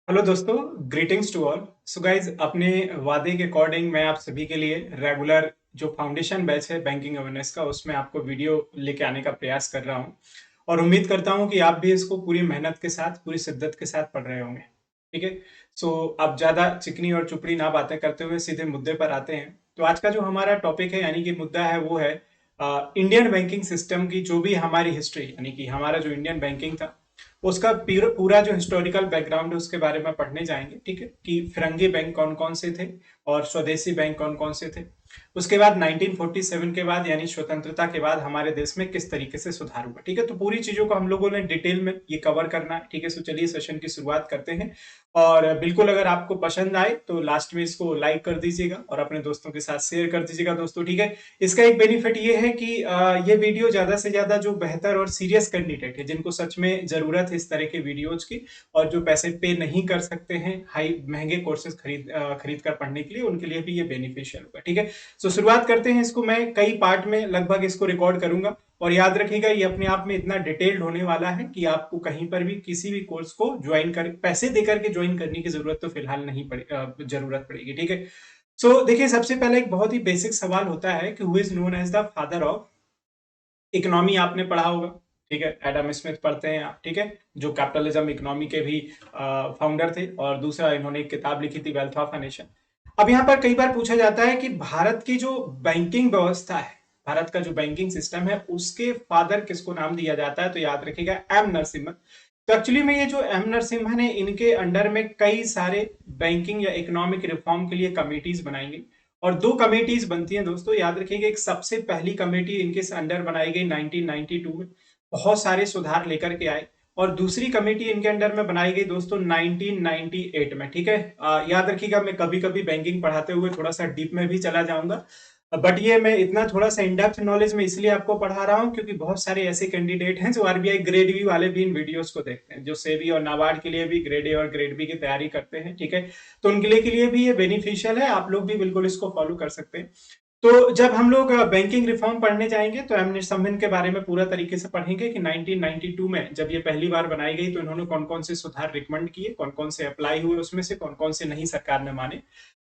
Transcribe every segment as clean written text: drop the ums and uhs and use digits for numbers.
Hello दोस्तों, greetings to all. So guys, अपने वादे के अकॉर्डिंग मैं आप सभी के लिए रेगुलर जो फाउंडेशन बैच है बैंकिंग अवेयरनेस का, उसमें आपको वीडियो लेके आने का प्रयास कर रहा हूँ। और उम्मीद करता हूँ कि आप भी इसको पूरी मेहनत के साथ, पूरी शिद्दत के साथ पढ़ रहे होंगे। ठीक है। सो अब ज़्यादा चिकनी और चुपड़ी ना बातें करते हुए सीधे मुद्दे पर आते हैं। तो आज का जो हमारा टॉपिक है, यानी कि मुद्दा है, वो है इंडियन बैंकिंग सिस्टम की जो भी हमारी हिस्ट्री, यानी कि हमारा जो इंडियन बैंकिंग था उसका पूरा जो हिस्टोरिकल बैकग्राउंड है उसके बारे में पढ़ने जाएंगे। ठीक है, कि फिरंगी बैंक कौन कौन से थे और स्वदेशी बैंक कौन कौन से थे। उसके बाद 1947 के बाद, यानी स्वतंत्रता के बाद, हमारे देश में किस तरीके से सुधार हुआ। ठीक है, तो पूरी चीजों को हम लोगों ने डिटेल में ये कवर करना है। ठीक है, सो चलिए सेशन की शुरुआत करते हैं। और बिल्कुल अगर आपको पसंद आए तो लास्ट में इसको लाइक कर दीजिएगा और अपने दोस्तों के साथ शेयर कर दीजिएगा दोस्तों। ठीक है, इसका एक बेनिफिट ये है कि ये वीडियो ज्यादा से ज्यादा जो बेहतर और सीरियस कैंडिडेट है, जिनको सच में जरूरत है इस तरह के वीडियोज की, और जो पैसे पे नहीं कर सकते हैं हाई महंगे कोर्सेज खरीद कर पढ़ने के लिए, उनके लिए भी ये बेनिफिशियल होगा। ठीक है, सो शुरुआत करते हैं। इसको मैं कई पार्ट में लगभग इसको रिकॉर्ड करूंगा, और याद रखिएगा ये अपने आप में इतना डिटेल्ड होने वाला है कि आपको कहीं पर भी किसी भी कोर्स को ज्वाइन कर पैसे देकर के ज्वाइन करने की जरूरत तो फिलहाल नहीं जरूरत पड़ेगी। ठीक है, सो देखिए, सबसे पहले एक बहुत ही बेसिक सवाल होता है कि who is known as the father of economy. आपने पढ़ा होगा। ठीक है, एडम स्मिथ पढ़ते हैं आप। ठीक है, जो कैपिटलिज्म इकोनॉमी के भी फाउंडर थे, और दूसरा इन्होंने एक किताब लिखी थी, वेल्थ ऑफ अ नेशन। अब यहाँ पर कई बार पूछा जाता है कि भारत की जो बैंकिंग व्यवस्था है, भारत का जो बैंकिंग सिस्टम है, उसके फादर किसको नाम दिया जाता है, तो याद रखिएगा एम नरसिम्हा। तो एक्चुअली में ये जो एम नरसिम्हा ने, इनके अंडर में कई सारे बैंकिंग या इकोनॉमिक रिफॉर्म के लिए कमिटीज बनाएंगे। और दो कमेटीज बनती हैं दोस्तों, याद रखिएगा। एक सबसे पहली कमेटी इनके अंडर बनाई गई 1992 में, बहुत सारे सुधार लेकर के आए। और दूसरी कमेटी इनके अंडर में बनाई गई दोस्तों 1998 में। ठीक है, याद रखिएगा, मैं कभी कभी बैंकिंग पढ़ाते हुए थोड़ा सा डीप में भी चला जाऊंगा, बट ये मैं इतना थोड़ा सा इन डेप्थ नॉलेज में इसलिए आपको पढ़ा रहा हूं क्योंकि बहुत सारे ऐसे कैंडिडेट हैं जो आरबीआई ग्रेड बी वाले भी इन वीडियोस को देखते हैं, जो सेबी और नाबार्ड के लिए भी ग्रेड ए और ग्रेड बी की तैयारी करते हैं। ठीक है, तो उनके लिए भी ये बेनिफिशियल है, आप लोग भी बिल्कुल इसको फॉलो कर सकते हैं। तो जब हम लोग बैंकिंग रिफॉर्म पढ़ने जाएंगे तो एम निसंबिन के बारे में पूरा तरीके से पढ़ेंगे कि 1992 में जब ये पहली बार बनाई गई तो इन्होंने कौन कौन से सुधार रिकमेंड किए, कौन कौन से अप्लाई हुए, उसमें से कौन कौन से नहीं सरकार ने माने।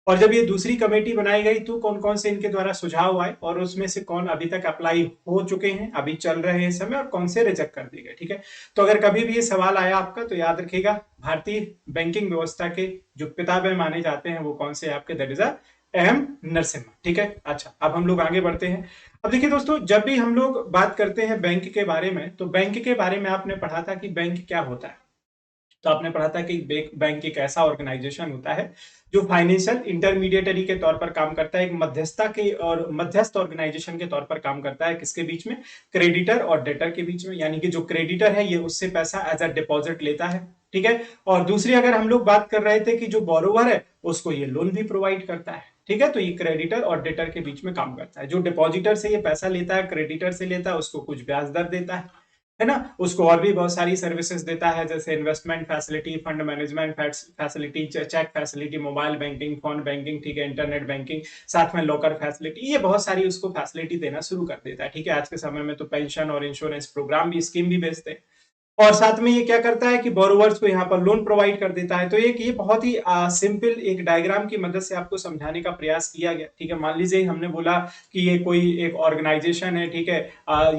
और जब ये दूसरी कमेटी बनाई गई तो कौन कौन से इनके द्वारा सुझाव आए, और उसमें से कौन अभी तक अप्लाई हो चुके हैं, अभी चल रहे हैं इस समय, और कौन से रिजेक्ट कर दिए गए। ठीक है, तो अगर कभी भी ये सवाल आया आपका तो याद रखिएगा, भारतीय बैंकिंग व्यवस्था के जो पितामह माने जाते हैं वो कौन से आपके, दैट इज एम नरसिम्हा। ठीक है, अच्छा, अब हम लोग आगे बढ़ते हैं। अब देखिए दोस्तों, जब भी हम लोग बात करते हैं बैंक के बारे में, तो बैंक के बारे में आपने पढ़ा था कि बैंक क्या होता है। तो आपने पढ़ा था कि बैंक एक ऐसा ऑर्गेनाइजेशन होता है जो फाइनेंशियल इंटरमीडिएटरी के तौर पर काम करता है, एक मध्यस्थता के और मध्यस्थ ऑर्गेनाइजेशन के तौर पर काम करता है। किसके बीच में? क्रेडिटर और डेटर के बीच में। यानी कि जो क्रेडिटर है ये उससे पैसा एज अ डिपॉजिट लेता है। ठीक है, और दूसरी अगर हम लोग बात कर रहे थे कि जो बोरोवर है उसको ये लोन भी प्रोवाइड करता है। ठीक है, तो ये क्रेडिटर और डेटर के बीच में काम करता है। जो डिपॉजिटर से ये पैसा लेता है, क्रेडिटर से लेता है, उसको कुछ ब्याज दर देता है ना, उसको और भी बहुत सारी सर्विसेज देता है, जैसे investment facility, fund management facility, cheque facility, mobile banking, phone banking, ठीक है, इंटरनेट बैंकिंग, साथ में लॉकर फैसिलिटी, ये बहुत सारी उसको फैसिलिटी देना शुरू कर देता है। ठीक है, आज के समय में तो पेंशन और इंश्योरेंस प्रोग्राम भी, स्कीम भी बेचते हैं। और साथ में ये क्या करता है कि बोरोवर्स को यहाँ पर लोन प्रोवाइड कर देता है। तो एक ये बहुत ही सिंपल एक डायग्राम की मदद से आपको समझाने का प्रयास किया गया। ठीक है, मान लीजिए हमने बोला कि ये कोई एक ऑर्गेनाइजेशन है। ठीक है,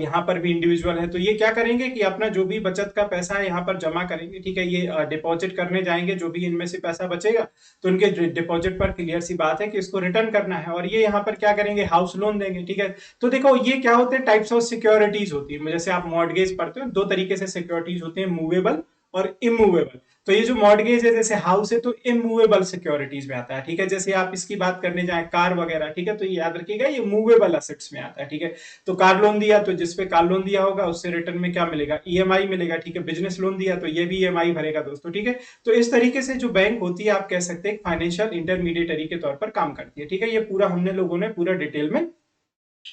यहाँ पर भी इंडिविजुअल है, तो ये क्या करेंगे कि अपना जो भी बचत का पैसा है यहाँ पर जमा करेंगे। ठीक है, ये डिपॉजिट करने जाएंगे, जो भी इनमें से पैसा बचेगा तो उनके डिपॉजिट पर क्लियर सी बात है कि इसको रिटर्न करना है, और ये यहाँ पर क्या करेंगे, हाउस लोन देंगे। ठीक है, तो देखो ये क्या होते हैं, टाइप्स ऑफ सिक्योरिटीज होती है। जैसे आप मॉर्गेज पढ़ते हो, दो तरीके से सिक्योरिटीज होती है, मूवेबल और इमूवेबल। तो ये जो मॉर्गेज है, जैसे हाउस है, तो इमूवेबल सिक्योरिटीज में आता है। ठीक है, जैसे आप इसकी बात करने जाए कार वगैरह, ठीक है, तो ये याद रखिएगा ये मूवेबल असेट्स में आता है। ठीक है, तो कार लोन दिया तो जिसपे कार लोन दिया होगा उससे रिटर्न में क्या मिलेगा, ईएमआई मिलेगा। ठीक है, बिजनेस लोन दिया तो ये भी ईएमआई भरेगा दोस्तों। ठीक है, तो इस तरीके से जो बैंक होती है, आप कह सकते हैं फाइनेंशियल इंटरमीडिएटरी के तौर पर काम करती है। ठीक है, ये पूरा हमने लोगों ने पूरा डिटेल में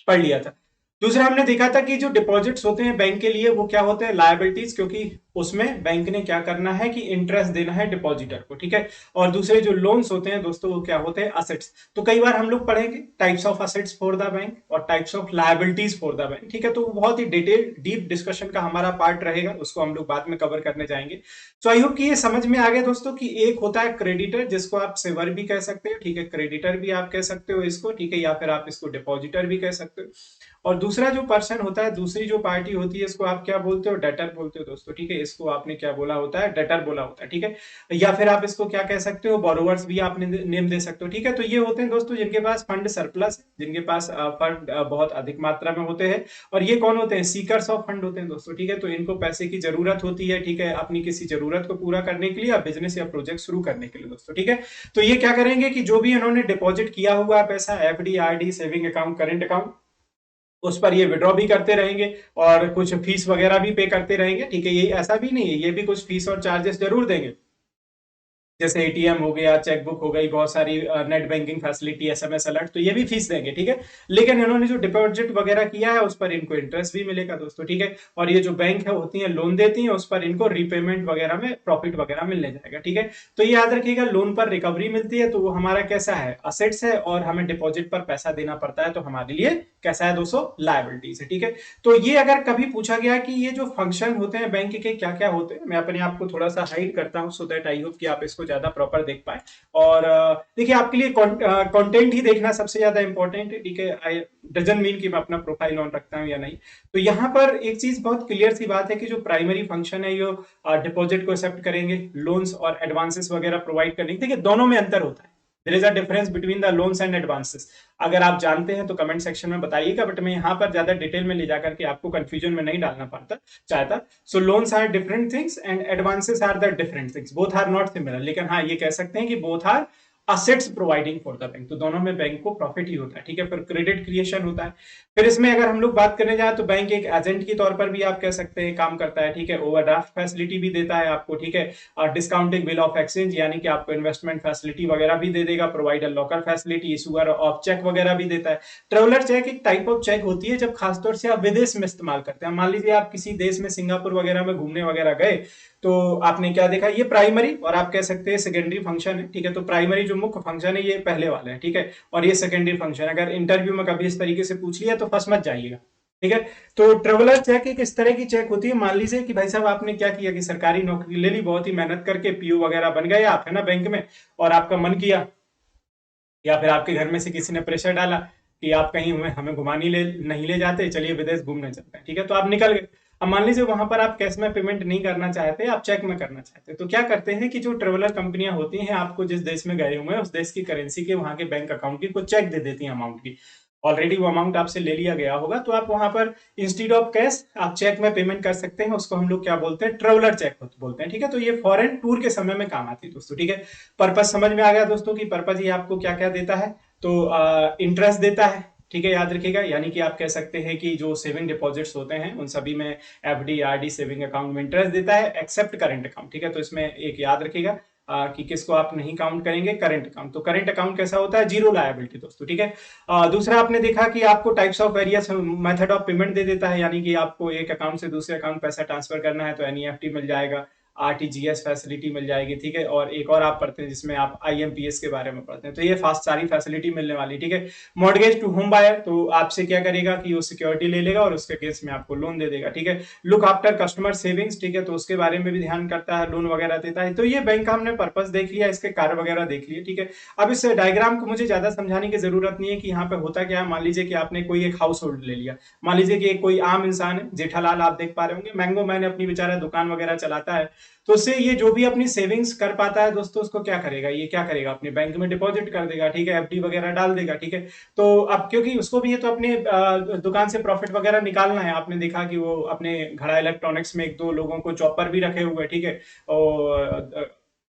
पढ़ लिया था। दूसरा हमने देखा था कि जो डिपॉजिट्स होते हैं बैंक के लिए वो क्या होते हैं, लायबिलिटीज, क्योंकि उसमें बैंक ने क्या करना है कि इंटरेस्ट देना है डिपॉजिटर को, ठीक है। और दूसरे जो लोन्स होते हैं दोस्तों वो क्या होते हैं, असेट्स। तो कई बार हम लोग पढ़ेंगे types of assets for the bank और types of liabilities for the bank, ठीक है। तो बहुत ही डिटेल डीप डिस्कशन का हमारा पार्ट रहेगा, उसको हम लोग बाद में कवर करने जाएंगे। तो आई होप कि ये समझ में आ गया दोस्तों कि एक होता है क्रेडिटर, जिसको आप सेवर भी कह सकते हो, ठीक है, क्रेडिटर भी आप कह सकते हो इसको, ठीक है, या फिर आप इसको डिपॉजिटर भी कह सकते हो। और दूसरा जो पर्सन होता है, दूसरी जो पार्टी होती है, इसको आप क्या बोलते हो, डेटर बोलते हो दोस्तों, ठीक है। इसको आपने क्या बोला होता है, डेटर बोला होता है, ठीक है। या फिर आप इसको क्या कह सकते हो, बोरोवर्स भी आपने नेम दे सकते हो, ठीक है। तो ये होते हैं दोस्तों जिनके पास फंड सरप्लस है, जिनके पास फंड बहुत अधिक मात्रा में होते हैं। और ये कौन होते हैं, सीकर्स ऑफ फंड होते हैं दोस्तों, ठीक है। तो इनको पैसे की जरूरत होती है, ठीक है, अपनी किसी जरूरत को पूरा करने के लिए या बिजनेस या प्रोजेक्ट शुरू करने के लिए दोस्तों, ठीक है। तो ये क्या करेंगे कि जो भी इन्होंने डिपॉजिट किया हुआ पैसा, FD, RD, saving account, current account, उस पर ये विड्रॉ भी करते रहेंगे और कुछ फीस वगैरह भी पे करते रहेंगे, ठीक है। ये ऐसा भी नहीं है, ये भी कुछ फीस और चार्जेस जरूर देंगे, जैसे एटीएम हो गया, चेकबुक हो गई, बहुत सारी net banking facility, SMS alert, तो ये भी फीस देंगे, ठीक है। लेकिन इन्होंने जो डिपॉजिट वगैरह किया है उस पर इनको इंटरेस्ट भी मिलेगा दोस्तों, ठीक है। और ये जो बैंक है होती है लोन देती है, उस पर इनको रीपेमेंट वगैरह में प्रॉफिट वगैरह मिलने जाएगा, ठीक है। तो ये याद रखिएगा, लोन पर रिकवरी मिलती है तो वो हमारा कैसा है, असेट्स है, और हमें डिपॉजिट पर पैसा देना पड़ता है तो हमारे लिए कैसा है दोस्तों, लायबिलिटीज है, ठीक है। तो ये अगर कभी पूछा गया कि ये जो फंक्शन होते हैं बैंक के क्या क्या होते हैं, मैं अपने आप को थोड़ा सा हाइड करता हूं सो दैट आई होप कि आप इसको ज्यादा प्रॉपर देख पाए। और देखिए, आपके लिए कंटेंट ही देखना सबसे ज्यादा इंपॉर्टेंट है, ठीक है। आई डजंट मीन कि मैं अपना प्रोफाइल ऑन रखता हूं या नहीं। तो यहाँ पर एक चीज बहुत क्लियर सी बात है कि जो प्राइमरी फंक्शन है, ये डिपॉजिट को एक्सेप्ट करेंगे, लोन्स और एडवांसेस वगैरह प्रोवाइड करेंगे, ठीक है। दोनों में अंतर होता है, there is a difference between the loans and advances. अगर आप जानते हैं तो कमेंट सेक्शन में बताइएगा, बट मैं यहाँ पर ज्यादा डिटेल में ले जाकर के आपको कंफ्यूजन में नहीं डालना पड़ता चाहता। So loans are different things and advances are the different things, both are not similar, लेकिन हाँ ये कह सकते हैं कि both are assets providing for the bank. तो दोनों में बैंक को प्रॉफिट ही होता है, ठीक है। फिर क्रेडिट क्रिएशन होता है। फिर इसमें अगर हम लोग बात करने जाए तो बैंक एक एजेंट के तौर पर भी आप कह सकते हैं काम करता है, ठीक है। ओवरड्राफ्ट फैसिलिटी भी देता है आपको, ठीक है। और डिस्काउंटिंग बिल ऑफ एक्सचेंज, यानी कि आपको इन्वेस्टमेंट फैसिलिटी वगैरह भी दे देगा, provider locker facility, issuer of cheque वगैरह भी देता है। ट्रेवलर चेक एक टाइप ऑफ चेक होती है जब खासतौर से आप विदेश में इस्तेमाल करते हैं। मान लीजिए आप किसी देश में सिंगापुर वगैरह में घूमने वगैरह गए, तो आपने क्या देखा, ये प्राइमरी और आप कह सकते हैं सेकेंडरी फंक्शन है, ठीक है। तो प्राइमरी जो मुख्य फंक्शन है ये पहले वाले है, ठीक है। और ये सेकेंडरी फंक्शन, अगर इंटरव्यू में कभी इस तरीके से पूछ लिया तो फंस मत जाइएगा, ठीक है। तो ट्रेवलर चेक एक इस तरह की चेक होती है, मान लीजिए कि भाई साहब आपने क्या किया कि सरकारी नौकरी ले ली, बहुत ही मेहनत करके पीओ वगैरह बन गए आप, है ना, बैंक में, और आपका मन किया या फिर आपके घर में से किसी ने प्रेशर डाला कि आप कहीं हमें घुमाने नहीं ले जाते, चलिए विदेश घूमने चलते हैं, ठीक है। तो आप निकल गए। अब मान लीजिए वहां पर आप कैश में पेमेंट नहीं करना चाहते, आप चेक में करना चाहते, तो क्या करते हैं कि जो ट्रेवलर कंपनियां होती हैं, आपको जिस देश में गए हुए हैं उस देश की करेंसी के वहां के बैंक अकाउंट की कुछ चेक दे देती हैं अमाउंट की। ऑलरेडी वो अमाउंट आपसे ले लिया गया होगा, तो आप वहां पर इंस्टीड ऑफ कैश आप चेक में पेमेंट कर सकते हैं। उसको हम लोग क्या बोलते हैं, ट्रेवलर चेक बोलते हैं, ठीक है। तो ये फॉरेन टूर के समय में काम आती है दोस्तों, ठीक है। पर्पज समझ में आ गया दोस्तों कि पर्पज ये आपको क्या क्या देता है, तो इंटरेस्ट देता है, ठीक है, याद रखिएगा। यानी कि आप कह सकते हैं कि जो सेविंग डिपॉजिट्स होते हैं उन सभी में एफडी, आरडी, सेविंग अकाउंट में इंटरेस्ट देता है, एक्सेप्ट करंट अकाउंट, ठीक है। तो इसमें एक याद रखिएगा कि किसको आप नहीं काउंट करेंगे, करंट अकाउंट। तो करंट अकाउंट कैसा होता है, जीरो लायबिलिटी दोस्तों, ठीक है। दूसरा आपने देखा कि आपको types of various method of payment दे देता है, यानी कि आपको एक अकाउंट से दूसरे अकाउंट पैसा ट्रांसफर करना है तो एनईएफटी मिल जाएगा, आरटीजीएस फैसिलिटी मिल जाएगी, ठीक है। और एक और आप पढ़ते हैं जिसमें आप आईएमपीएस के बारे में पढ़ते हैं, तो ये फास्ट सारी फैसिलिटी मिलने वाली, ठीक है। मॉर्गेज टू होम बायर, तो आपसे क्या करेगा कि वो सिक्योरिटी ले लेगा और उसके केस में आपको लोन दे देगा, ठीक है। लुक आफ्टर कस्टमर सेविंग्स, ठीक है, तो उसके बारे में भी ध्यान करता है, लोन वगैरह देता है। तो ये बैंक का हमने पर्पस देख लिया, इसके कार्य वगैरह देख लिए, ठीक है। अब इस डायग्राम को मुझे ज्यादा समझाने की जरूरत नहीं है कि यहाँ पे होता क्या है। मान लीजिए कि आपने कोई एक हाउस होल्ड ले लिया, मान लीजिए कि कोई आम इंसान है, जेठालाल आप देख पा रहे होंगे, मैंगो मैन अपनी बेचारा दुकान वगैरह चलाता है, तो उससे ये जो भी अपनी सेविंग्स कर पाता है दोस्तों, उसको क्या करेगा, ये क्या करेगा, अपने बैंक में डिपॉजिट कर देगा, ठीक है, एफडी वगैरह डाल देगा, ठीक है। तो अब क्योंकि उसको भी ये तो अपने दुकान से प्रॉफिट वगैरह निकालना है, आपने देखा कि वो अपने घड़ा इलेक्ट्रॉनिक्स में एक दो लोगों को जॉब पर भी रखे हुए, ठीक है। और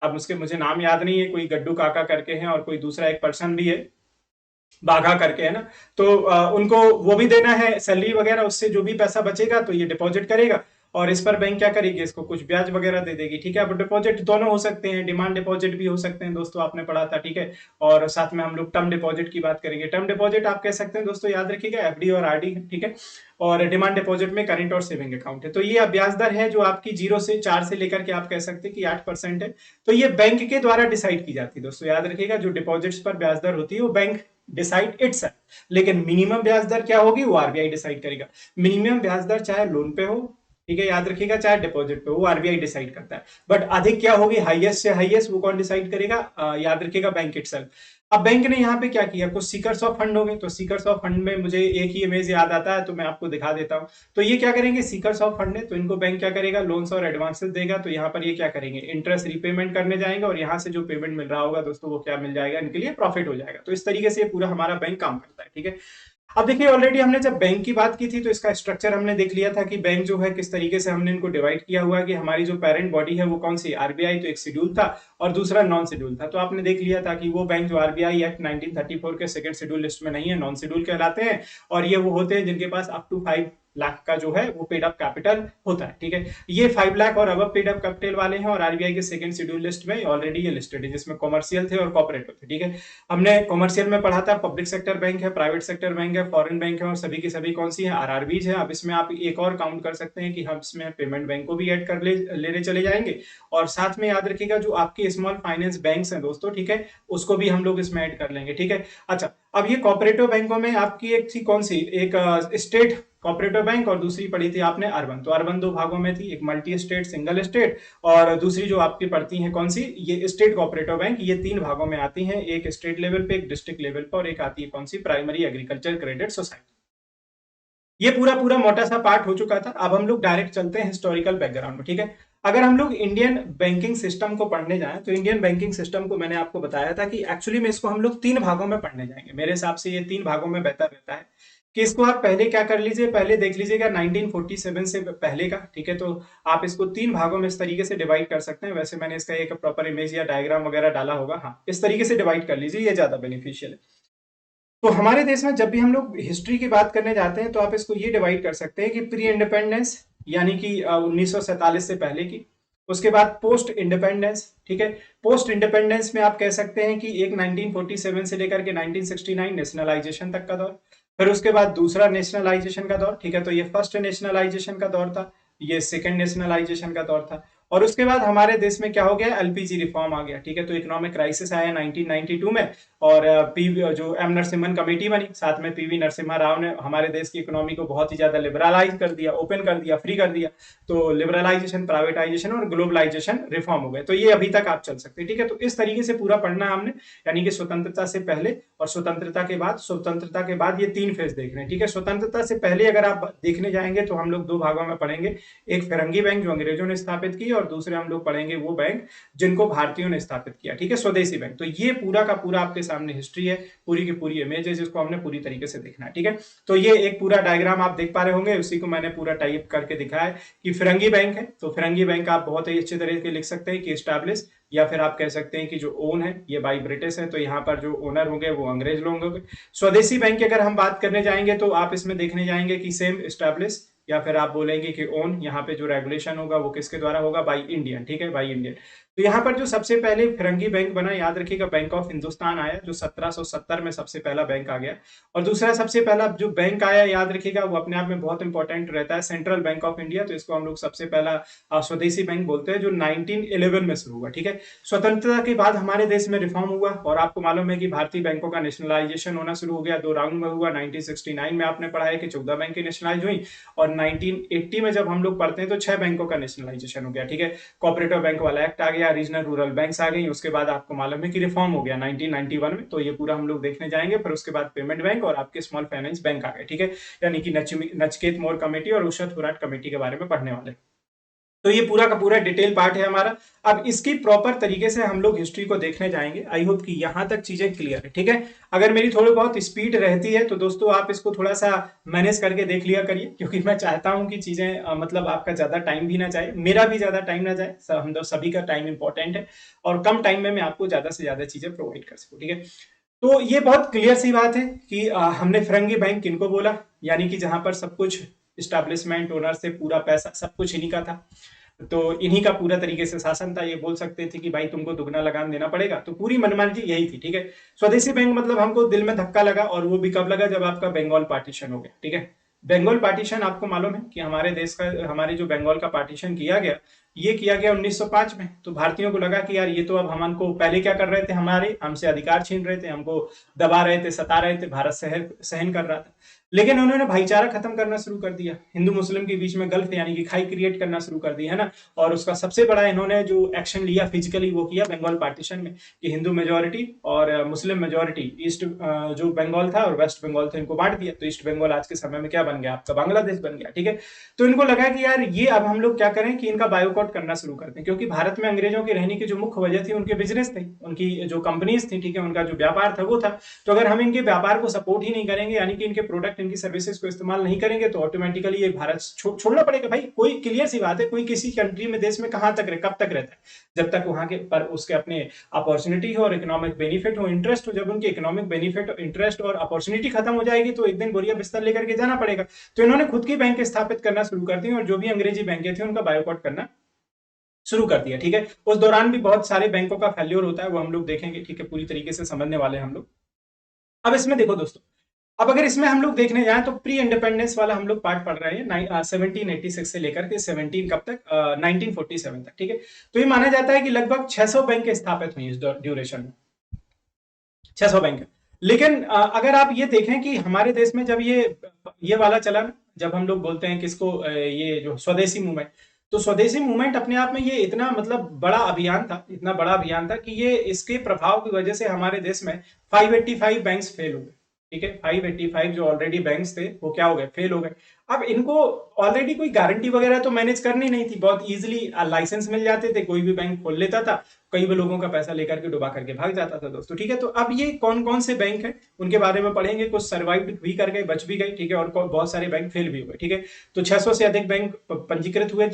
अब उसके मुझे नाम याद नहीं है, कोई गड्डू काका करके हैं और कोई दूसरा एक पर्सन भी है, बाघा करके, है ना। तो उनको वो भी देना है सैलरी वगैरह, उससे जो भी पैसा बचेगा तो ये डिपॉजिट करेगा। और इस पर बैंक क्या करेगी, इसको कुछ ब्याज वगैरह दे देगी, ठीक है। अब डिपॉजिट दोनों हो सकते हैं, डिमांड डिपॉजिट भी हो सकते हैं दोस्तों, आपने पढ़ा था, ठीक है। और साथ में हम लोग टर्म डिपॉजिट की बात करेंगे। टर्म डिपॉजिट आप कह सकते हैं दोस्तों, याद रखिएगा, एफडी और आरडी, ठीक है। और डिमांड डिपॉजिट में करंट और सेविंग अकाउंट है। तो ये ब्याज दर है जो आपकी 0 से 4 से लेकर के आप कह सकते हैं कि 8% है। तो ये बैंक के द्वारा डिसाइड की जाती है दोस्तों, याद रखिएगा, जो डिपॉजिट्स पर ब्याज दर होती है वो बैंक डिसाइड इटसेल्फ। लेकिन मिनिमम ब्याज दर क्या होगी, वो आरबीआई डिसाइड करेगा। मिनिमम ब्याज दर चाहे लोन पे हो, ठीक है, याद रखिएगा, चाहे डिपॉजिट पे, वो आरबीआई डिसाइड करता है। बट अधिक क्या होगी, हाईएस्ट से हाईएस्ट, वो कौन डिसाइड करेगा, याद रखिएगा, बैंक इटसेल्फ। अब बैंक ने यहाँ पे क्या किया, कुछ सीकर्स ऑफ फंड हो गए। तो सीकर्स ऑफ फंड में मुझे एक ही इमेज याद आता है, तो मैं आपको दिखा देता हूँ। तो ये क्या करेंगे, सीकर्स ऑफ फंड है, तो इनको बैंक क्या करेगा, लोन्स और एडवांसेस देगा। तो यहाँ पर ये क्या करेंगे, इंटरेस्ट रीपेमेंट करने जाएंगे, और यहाँ से जो पेमेंट मिल रहा होगा दोस्तों, वो क्या मिल जाएगा, इनके लिए प्रॉफिट हो जाएगा। तो इस तरीके से पूरा हमारा बैंक काम करता है, ठीक है। अब देखिए, ऑलरेडी हमने जब बैंक की बात की थी तो इसका स्ट्रक्चर हमने देख लिया था कि बैंक जो है किस तरीके से हमने इनको डिवाइड किया हुआ है, कि हमारी जो पेरेंट बॉडी है वो कौन सी, आरबीआई, तो एक शेड्यूल था, और दूसरा नॉन शेड्यूल था। तो आपने देख लिया था कि वो बैंक जो आरबीआई एक्ट 1934 के सेकंड शेड्यूल लिस्ट में नहीं है, नॉन शेड्यूल कहलाते हैं। और ये वो होते हैं जिनके पास अप टू 5 लाख का जो है वो पेड अप कैपिटल होता है, ठीक है। ये 5 लाख और अब पेड अप कैपिटल वाले हैं, और आरबीआई के सेकंड शेड्यूल लिस्ट में ऑलरेडी ये लिस्टेड है, जिसमें कॉमर्शियल थे और कॉर्पोरेट थे, ठीक है। हमने कॉमर्शियल में पढ़ा था, पब्लिक सेक्टर बैंक है, प्राइवेट सेक्टर बैंक है, फॉरेन बैंक है, और सभी की सभी कौन सी है, आरआरबीज है। अब इसमें आप एक और काउंट कर सकते हैं कि हम इसमें पेमेंट बैंक को भी ऐड कर लेने चले जाएंगे। और साथ में याद रखिएगा, जो आपके स्मॉल फाइनेंस बैंक्स हैं दोस्तों, ठीक है, उसको भी हम लोग इसमें ऐड कर लेंगे, ठीक है। अच्छा, अब ये कोऑपरेटिव बैंकों में आपकी एक थी कौन सी, एक स्टेट कोऑपरेटिव बैंक, और दूसरी पढ़ी थी आपने अर्बन। तो अर्बन दो भागों में थी, एक मल्टी स्टेट, सिंगल स्टेट, और दूसरी जो आपकी पड़ती है कौन सी, ये स्टेट कोऑपरेटिव बैंक। ये 3 भागों में आती हैं, एक स्टेट लेवल पे, एक डिस्ट्रिक्ट लेवल पर, और एक आती है कौन सी, प्राइमरी एग्रीकल्चर क्रेडिट सोसाइटी। ये पूरा पूरा मोटा सा पार्ट हो चुका था। अब हम लोग डायरेक्ट चलते हैं हिस्टोरिकल बैकग्राउंड में, ठीक है। अगर हम लोग इंडियन बैंकिंग सिस्टम को पढ़ने जाएं, तो इंडियन बैंकिंग सिस्टम को मैंने आपको बताया था कि एक्चुअली में इसको हम लोग 3 भागों में पढ़ने जाएंगे। मेरे हिसाब से ये 3 भागों में बेहतर रहता है कि इसको आप पहले क्या कर लीजिए, पहले देख लीजिएगा 1947 से पहले का, ठीक है। तो आप इसको 3 भागों में इस तरीके से डिवाइड कर सकते हैं। वैसे मैंने इसका एक प्रॉपर इमेज या डायग्राम वगैरह डाला होगा, हाँ, इस तरीके से डिवाइड कर लीजिए, ये ज्यादा बेनिफिशियल है। तो हमारे देश में जब भी हम लोग हिस्ट्री की बात करने जाते हैं, तो आप इसको ये डिवाइड कर सकते हैं कि प्री इंडिपेंडेंस, यानी कि 1947 से पहले की। उसके बाद पोस्ट इंडिपेंडेंस, ठीक है। पोस्ट इंडिपेंडेंस में आप कह सकते हैं कि एक 1947 से लेकर के 1969 नेशनलाइजेशन तक का दौर। फिर उसके बाद दूसरा नेशनलाइजेशन का दौर, ठीक है। तो ये फर्स्ट नेशनलाइजेशन का दौर था, ये सेकंड नेशनलाइजेशन का दौर था। और उसके बाद हमारे देश में क्या हो गया, एलपीजी रिफॉर्म आ गया, ठीक है। तो इकोनॉमिक क्राइसिस आया 1992 में, और जो एम नरसिम्हन कमेटी बनी, साथ में पीवी नरसिम्हा राव ने हमारे देश की इकोनॉमी को बहुत ही ज्यादा लिबरलाइज कर दिया, ओपन कर दिया, फ्री कर दिया। तो लिबरलाइजेशन, प्राइवेटाइजेशन और ग्लोबलाइजेशन रिफॉर्म हो गए। तो ये अभी तक आप चल सकते हैं, ठीक है। तो इस तरीके से पूरा पढ़ना हमने, यानी कि स्वतंत्रता से पहले और स्वतंत्रता के बाद। स्वतंत्रता के बाद ये 3 फेज देख रहे हैं, ठीक है। स्वतंत्रता से पहले अगर आप देखने जाएंगे तो हम लोग 2 भागों में पढ़ेंगे, एक फिरंगी बैंक जो अंग्रेजों ने स्थापित की, और दूसरे हम लोग पढ़ेंगे वो बैंक जिनको भारतीयों ने स्थापित किया, ठीक है, स्वदेशी बैंक। तो ये पूरा का पूरा आपके सामने हिस्ट्री है, पूरी की पूरी इमेज है, जिसको हमने पूरी तरीके से देखना है, ठीक है। तो ये एक पूरा डायग्राम आप देख पा रहे होंगे, उसी को मैंने पूरा टाइप करके दिखाया है कि फिरंगी बैंक है। तो फिरंगी बैंक आप बहुत ही अच्छे तरीके लिख सकते हैं कि स्टैब्लिश, या फिर आप कह सकते हैं कि जो ओन है ये बाई ब्रिटिश है, तो यहाँ पर जो ओनर होंगे वो अंग्रेज लोग होंगे। स्वदेशी बैंक की अगर हम बात करने जाएंगे तो आप इसमें देखने जाएंगे कि सेम स्टैब्लिश, या फिर आप बोलेंगे कि ओन, यहाँ पे जो रेगुलेशन होगा वो किसके द्वारा होगा, बाई इंडियन, ठीक है, बाई इंडियन। तो यहाँ पर जो सबसे पहले फिरंगी बैंक बना, याद रखिएगा, बैंक ऑफ हिंदुस्तान आया, जो 1770 में सबसे पहला बैंक आ गया। और दूसरा सबसे पहला जो बैंक आया, याद रखिएगा, वो अपने आप में बहुत इंपॉर्टेंट रहता है, सेंट्रल बैंक ऑफ इंडिया। तो इसको हम लोग सबसे पहला स्वदेशी बैंक बोलते हैं, जो 1911 में शुरू हुआ, ठीक है। स्वतंत्रता के बाद हमारे देश में रिफॉर्म हुआ, और आपको मालूम है कि भारतीय बैंकों का नेशनलाइजेशन होना शुरू हो गया, 2 राउंड में हुआ। 1969 में आपने पढ़ा है कि 14 बैंकें नेशनलाइज हुई, और 1980 में जब हम लोग पढ़ते हैं तो 6 बैंकों का नेशनलाइजेशन हो गया, ठीक है। कोऑपरेटिव बैंक वाला एक्ट आ गया, रीजनल रूरल बैंक्स आ गई। उसके बाद आपको मालूम है कि रिफॉर्म हो गया 1991 में। तो ये पूरा हम लोग देखने जाएंगे। फिर उसके बाद पेमेंट बैंक और आपके स्मॉल फाइनेंस बैंक आ गए, ठीक है, यानी कि नचकेत मोर कमेटी और उषा थोराट कमेटी के बारे में पढ़ने वाले। तो ये पूरा का पूरा डिटेल पार्ट है हमारा। अब इसकी प्रॉपर तरीके से हम लोग हिस्ट्री को देखने जाएंगे। आई होप कि यहां तक चीजें क्लियर है, ठीक है। अगर मेरी थोड़ी बहुत स्पीड रहती है तो दोस्तों आप इसको थोड़ा सा मैनेज करके देख लिया करिए, क्योंकि मैं चाहता हूं कि चीजें मतलब आपका ज्यादा टाइम भी ना जाए, मेरा भी ज्यादा टाइम ना जाए। हम लोग सभी का टाइम इंपॉर्टेंट है, और कम टाइम में मैं आपको ज्यादा से ज्यादा चीजें प्रोवाइड कर सकूं, ठीक है। तो ये बहुत क्लियर सी बात है कि हमने फिरंगी बैंक किनको बोला, यानी कि जहां पर सब कुछ इस्टेब्लिशमेंट, ओनर से पूरा पैसा सब कुछ इन्हीं का था। तो इन्हीं का पूरा तरीके से शासन था। ये बोल सकते थे कि भाई तुमको दुगना लगान देना पड़ेगा, तो पूरी मनमानी यही थी। ठीक है, स्वदेशी बैंक मतलब हमको दिल में धक्का लगा, और वो भी कब लगा, जब आपका बंगाल पार्टीशन हो गया। ठीक है, बंगाल पार्टीशन आपको मालूम है कि हमारे देश का, हमारे जो बंगाल का पार्टीशन किया गया, ये किया गया 1905 में। तो भारतीयों को लगा कि यार ये तो अब हमको, पहले क्या कर रहे थे, हमारे हमसे अधिकार छीन रहे थे, हमको दबा रहे थे, सता रहे थे, भारत सहन कर रहा था। लेकिन उन्होंने भाईचारा खत्म करना शुरू कर दिया, हिंदू मुस्लिम के बीच में गल्फ यानी कि खाई क्रिएट करना शुरू कर दी, है ना। और उसका सबसे बड़ा इन्होंने जो एक्शन लिया फिजिकली, वो किया बंगाल पार्टीशन में, कि हिंदू मेजोरिटी और मुस्लिम मेजोरिटी, ईस्ट जो बंगाल था और वेस्ट बंगाल था, इनको बांट दिया। तो ईस्ट बंगाल आज के समय में क्या बन गया, आपका बांग्लादेश बन गया। ठीक है, तो इनको लगा कि यार ये अब हम लोग क्या करें कि इनका बायोकॉट करना शुरू करते हैं, क्योंकि भारत में अंग्रेजों के रहने की जो मुख्य वजह थी, उनके बिजनेस थे, उनकी जो कंपनीज थी, ठीक है, उनका जो व्यापार था वो था। तो अगर हम इनके व्यापार को सपोर्ट ही नहीं करेंगे, यानी कि इनके प्रोडक्ट, इनकी सर्विसेज को इस्तेमाल नहीं करेंगे, तो ऑटोमेटिकली ये भारत छोड़ना पड़ेगा। भाई कोई क्लियर सी बात है, कोई किसी कंट्री में, देश में कहां तक रहे, कब तक रहता है, जब तक वहां के पर उसके अपने अपॉर्चुनिटी हो और इकोनॉमिक बेनिफिट हो, इंटरेस्ट हो। जब उनके इकोनॉमिक बेनिफिट, इंटरेस्ट और अपॉर्चुनिटी खत्म हो जाएगी, तो एक दिन बोरिया बिस्तर लेकर के जाना पड़ेगा। तो इन्होंने खुद की बैंक स्थापित करना शुरू कर दी, और जो भी अंग्रेजी बैंकें थी उनका बायोकॉट करना शुरू कर दिया। ठीक है, उस दौरान भी बहुत सारे बैंकों का फेल्योर होता है, वो हम लोग देखेंगे। ठीक है, पूरी तरीके से समझने वाले हैं हम लोग। अब इसमें देखो दोस्तों, अब अगर इसमें हम लोग देखने जाएं, तो प्री इंडिपेंडेंस वाला हम लोग पार्ट पढ़ रहे हैं 1786 से लेकर के 17 कब तक, 1947 तक। ठीक है, तो ये माना जाता है कि लगभग 600 बैंक स्थापित हुई इस ड्यूरेशन में, 600 बैंक। लेकिन अगर आप ये देखें कि हमारे देश में जब ये वाला चला ना, जब हम लोग बोलते हैं किसको, ये जो स्वदेशी मूवमेंट, तो स्वदेशी मूवमेंट अपने आप में ये इतना मतलब बड़ा अभियान था, इतना बड़ा अभियान था कि ये, इसके प्रभाव की वजह से हमारे देश में 585 बैंक्स फेल हो गए। ठीक है, 585 जो ऑलरेडी बैंक्स थे वो क्या हो गए, फेल हो गए। अब इनको ऑलरेडी कोई गारंटी वगैरह तो मैनेज करनी नहीं थी, बहुत इजीली लाइसेंस मिल जाते थे, कोई भी बैंक खोल लेता था, कई भी लोगों का पैसा लेकर के डुबा करके भाग जाता था दोस्तों। ठीक है, तो अब ये कौन कौन से बैंक हैं उनके बारे में पढ़ेंगे। कुछ सर्वाइव भी कर गए, बच भी गए, ठीक है, और बहुत सारे बैंक फेल भी हुए। ठीक है, तो 600 से अधिक बैंक पंजीकृत हुए